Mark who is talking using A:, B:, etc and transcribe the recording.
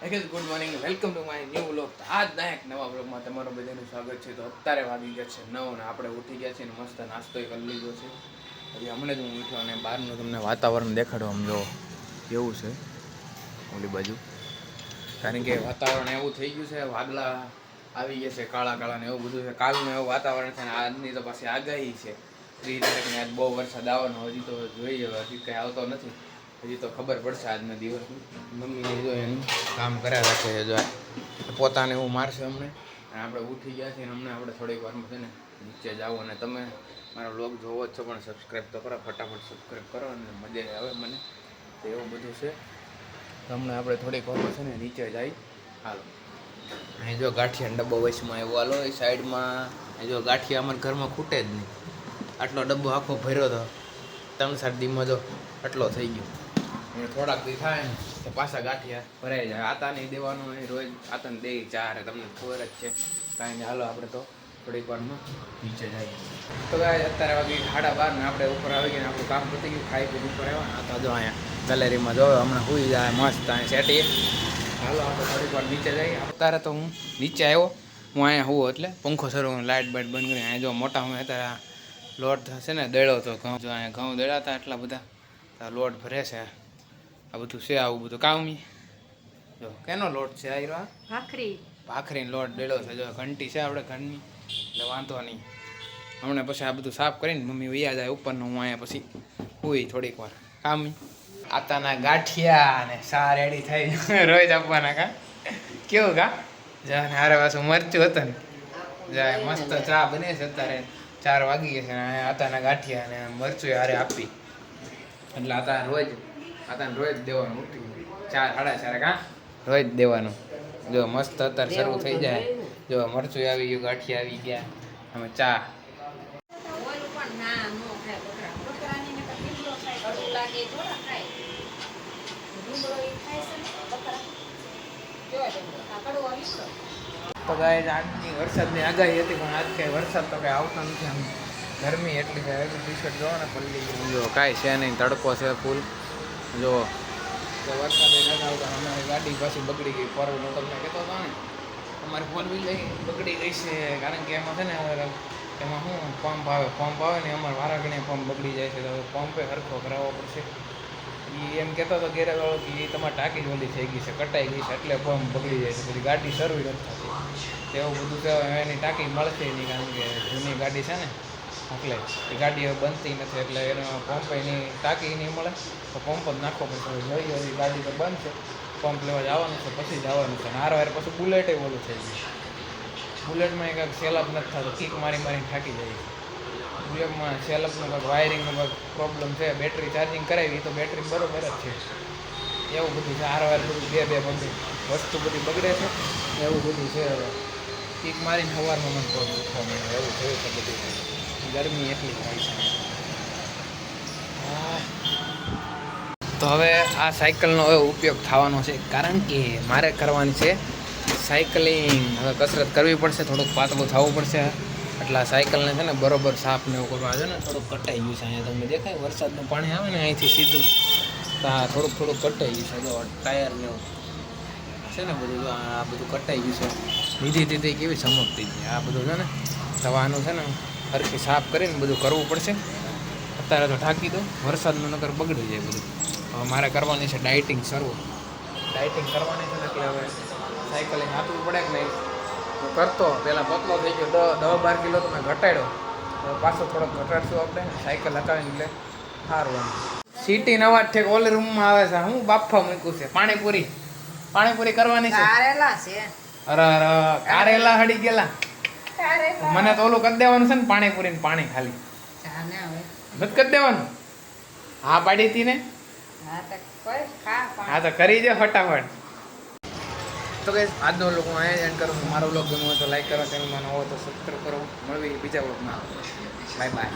A: Good morning, welcome to my new vlog. આજના એક નવા વ્લોગમાં તમારું બધાનું સ્વાગત છે. તો અત્યારે વાગી ગયા છે 9 ને આપણે ઉઠી ગયા છીએ ને મસ્ત નાસ્તો કરી લીધો છે. હજી હમણાં જ હું ઉઠ્યો અને બહારનું તમને વાતાવરણ દેખાડો. આમ જો કેવું છે ઓલી બાજુ, કારણ કે વાતાવરણ એવું થઈ ગયું છે, વાદળા આવી ગયા છે કાળા કાળા ને એવું બધું છે. કાલનું એવું વાતાવરણ છે ને આજની તો પાછી આગાહી છે 3 તારીખની. આજ બહુ વરસાદ આવવાનો, હજી તો જોઈએ, હજી કંઈ આવતો નથી. હજી તો ખબર પડશે આજના દિવસની. મમ્મીને જો એનું કામ કર્યા રાખે છે, જો પોતાને એવું મારશે અમને. અને આપણે ઉઠી ગયા છીએ ને હમણાં આપણે થોડીક વારમાં છે ને નીચે જાઓ. અને તમે મારો વ્લોગ જોવો જ છો પણ સબસ્ક્રાઈબ તો કરો, ફટાફટ સબસ્ક્રાઈબ કરો અને મજા આવે મને. તો એવું બધું છે. તો હમણાં આપણે થોડીક વારમાં છે ને નીચે જાય. હાલો, અહીં જો ગાંઠિયાનો ડબ્બો વચમાં એવો હાલો એ સાઈડમાં. એ જો ગાંઠિયા અમારા ઘરમાં ખૂટે જ નહીં. આટલો ડબ્બો આખો ભર્યો હતો 3-4 દીમાં, જો આટલો થઈ ગયો. અને થોડાક દી થાય ને તો પાછા ગાંઠિયા ભરાઈ જાય. આતા નહીં દેવાનું હોય, રોજ આતાને દે ચારે, તમને ખબર જ છે. કાંઈ નહીં, હાલો આપણે તો થોડીક વારમાં નીચે જઈએ. તો અત્યારે વાગી 12:30 ને આપણે ઉપર આવી ગયા. આપણું કામ પતી ગયું, ખાઈ પીને ઉપર આવ્યા. આ તો જો અહીંયા ગેલેરીમાં જો હમણાં સુઈ જાય મસ્ત અહીંયા સેટીએ. હાલો આપણે થોડીક વાર નીચે જઈએ. અત્યારે તો હું નીચે આવ્યો, હું અહીંયા હોઉં એટલે પંખો શરૂ, લાઇટ બાઇટ બંધ કરી. અહીંયા જો મોટા હું અત્યારે લોટ છે ને દળ્યો હતો ઘઉં. જો અહીંયા ઘઉં દળ્યા હતા એટલા બધા, લોટ ભરે છે. આ બધું છે આવું બધું કામની. જો કેનો લોટ છે? આ ભાખરીનો લોટ ડેલો છે. જો ઘંટી છે આપણે ઘરની, એટલે વાંધો નહીં. હમણાં પછી આ બધું સાફ કરીને મમ્મી વૈયા જાય ઉપરનું. હું અહીંયા પછી હુઈ થોડીક વાર કામની. આતાના ગાંઠિયા અને સા રેડી થઈ રોજ આપવાના. કા કેવું કા જા ને હારે પાછું મરચું હતું ને જાય. મસ્ત ચા બને છે અત્યારે, 4 વાગી ગયા છે ને આતાના ગાંઠિયા અને મરચું હારે આપી. એટલે આતાને રોજ દેવાનું. ઉઠી 4-4:30 કાં રોજ દેવાનું. જો મસ્ત અત્યારે શરૂ થઈ જાય. જો મરચું આવી ગયું, ગાંઠિયા આવી ગયા, અમે ચા. તો ગાય આજની વરસાદની આગાહી હતી પણ આજ કંઈ વરસાદ તો કંઈ આવતો નથી. આમ ગરમી એટલી છે. ટી-શર્ટ જોવો ને પલ્લી, જો કાંઈ છે નહીં, તડકો છે ફૂલ. જો તો વરસાદ નથી આવતો. અમારી ગાડી પાછી બગડી ગઈ. પરવું તમને કહેતો હતો ને, અમારી 4 વ્હીલ બગડી ગઈ છે. કારણ કે એમાં છે ને એમાં શું પંપ આવે ને, અમારે વારા ઘણી પંપ બગડી જાય છે. તો પંપે સરખો કરાવવો પડશે. એ એમ કહેતો હતો ગેરેવાળો કે એ તમારી ટાંકી ઓલી થઈ ગઈ છે, કટાઈ ગઈ છે, એટલે પંપ બગડી જાય છે. બધી ગાડી સર્વિસ નથી થતી. એવું બધું કહેવાય. એની ટાંકી મળશે નહીં, કારણ કે જૂની ગાડી છે ને, એટલે એ ગાડી હવે બનતી નથી. એટલે એનો પંપ એની ટાંકી નહીં મળે તો પંપ જ નાખવો પડશે. જોઈએ એ ગાડી તો બંધ છે, પંપ લેવા જવાનું છે, પછી જવાનું છે. અને હારવાર પછી બુલેટે ઓલું થઈ ગયું. બુલેટમાં એ કાંઈક સેલઅપ નથી થતો, કિક મારીને થાકી જાય. બુલેટમાં સેલઅપનો કાંઈક વાયરિંગનો કાંઈક પ્રોબ્લેમ છે. બેટરી ચાર્જિંગ કરાવી તો બેટરી બરોબર જ છે. એવું બધું છે. હારવાર બધું બે બધી વસ્તુ બધી બગડે છે. એવું બધું છે. હવે કિક મારીને સવારમાં મને પગ ઉઠવા મળે એવું થયું છે બધું. ગરમી એટલી થાય છે. તો હવે આ સાયકલનો હવે ઉપયોગ થવાનો છે, કારણ કે મારે કરવાની છે સાયકલિંગ. હવે કસરત કરવી પડશે, થોડુંક પાતળું થવું પડશે. એટલે આ સાયકલને છે ને બરોબર સાફ ને એવું કરવા છે ને. થોડુંક કટાઈ ગયું છે. અહીંયા તમને દેખાય વરસાદનું પાણી આવે ને અહીંથી સીધું, તો આ થોડુંક કટાઈ ગયું છે. જો ટાયર ને એવું છે ને બધું, જો આ બધું કટાઈ ગયું છે. દીધી કેવી ચમકતી છે. આ બધું છે ને થવાનું છે ને, સરખી સાફ કરીને બધું કરવું પડશે. અત્યારે તો ઢાંકી દો, વરસાદનું નકર બગડી જાય બધું. હવે મારે કરવાની છે ડાયટિંગ કરવાની છે ને, એટલે હવે સાયકલિંગ આપવું પડે કે નહીં. હું કરતો પહેલાં પતલો થઈ ગયો, 10-12 કિલો તો મેં ઘટાડ્યો. હવે પાછો થોડોક ઘટાડશું આપણે સાયકલ હટાવીને, એટલે સારું. એમ સિટી નવા ઠેક ઓલી રૂમમાં આવે છે. હું બાફા મૂક્યું છે પાણીપુરી કરવાની છે. અરે કારેલા હડી ગયેલા. મને તો ઓલું કરી દેવાનું છે ને, પાણીપુરી પાણી ખાલી નથી કરી દેવાનું. હા પાડી હતી ને, હા તો કરી દો ફટાફટ. તો કે આજનો લોકો હું અહીંયા એન્ડ કરું છું. મારો બ્લોગ ગમ્યો હોય તો લાઈક કરો, ચેનલમાં ન હોય તો સબસ્ક્રાઈબ કરો. મળવી બીજા બ્લોગમાં. Bye bye.